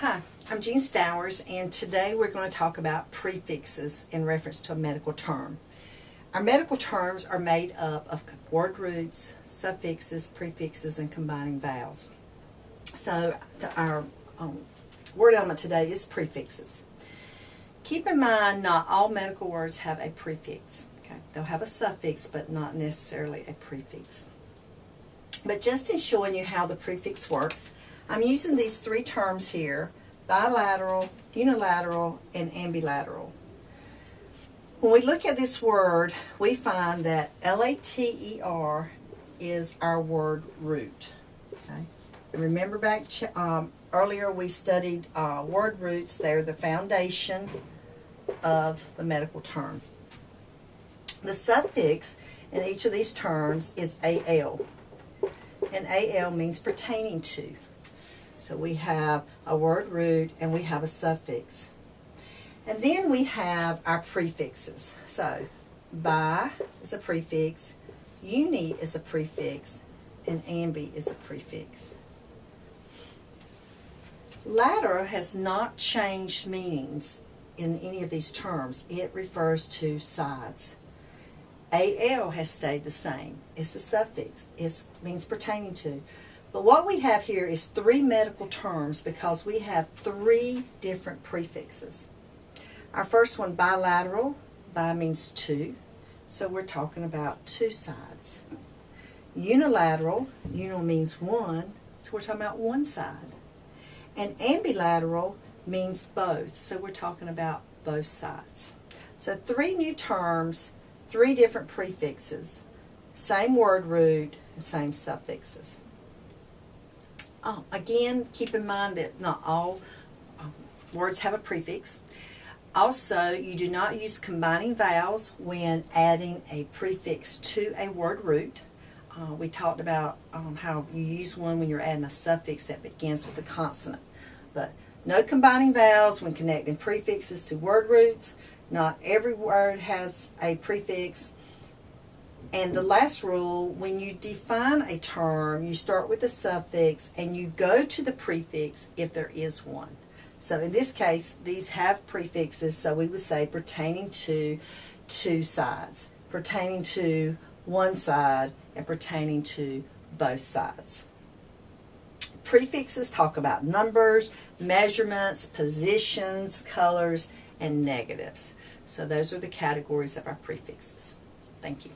Hi, I'm Jean Stowers, and today we're going to talk about prefixes in reference to a medical term. Our medical terms are made up of word roots, suffixes, prefixes, and combining vowels. So our word element today is prefixes. Keep in mind, not all medical words have a prefix. Okay? They'll have a suffix, but not necessarily a prefix. But just in showing you how the prefix works, I'm using these three terms here: bilateral, unilateral, and ambilateral. When we look at this word, we find that later is our word root. Okay? And remember back earlier we studied word roots. They're the foundation of the medical term. The suffix in each of these terms is al, and al means pertaining to. So we have a word root and we have a suffix. And then we have our prefixes. So bi is a prefix, uni is a prefix, and ambi is a prefix. Latter has not changed meanings in any of these terms. It refers to sides. Al has stayed the same. It's a suffix. It means pertaining to. But what we have here is three medical terms because we have three different prefixes. Our first one, bilateral. Bi means two, so we're talking about two sides. Unilateral, uni means one, so we're talking about one side. And ambilateral means both, so we're talking about both sides. So three new terms, three different prefixes, same word root, and same suffixes. Again, keep in mind that not all words have a prefix. Also, you do not use combining vowels when adding a prefix to a word root. We talked about how you use one when you're adding a suffix that begins with a consonant. But no combining vowels when connecting prefixes to word roots. Not every word has a prefix. And the last rule, when you define a term, you start with a suffix and you go to the prefix if there is one. So in this case, these have prefixes, so we would say pertaining to two sides, pertaining to one side, and pertaining to both sides. Prefixes talk about numbers, measurements, positions, colors, and negatives. So those are the categories of our prefixes. Thank you.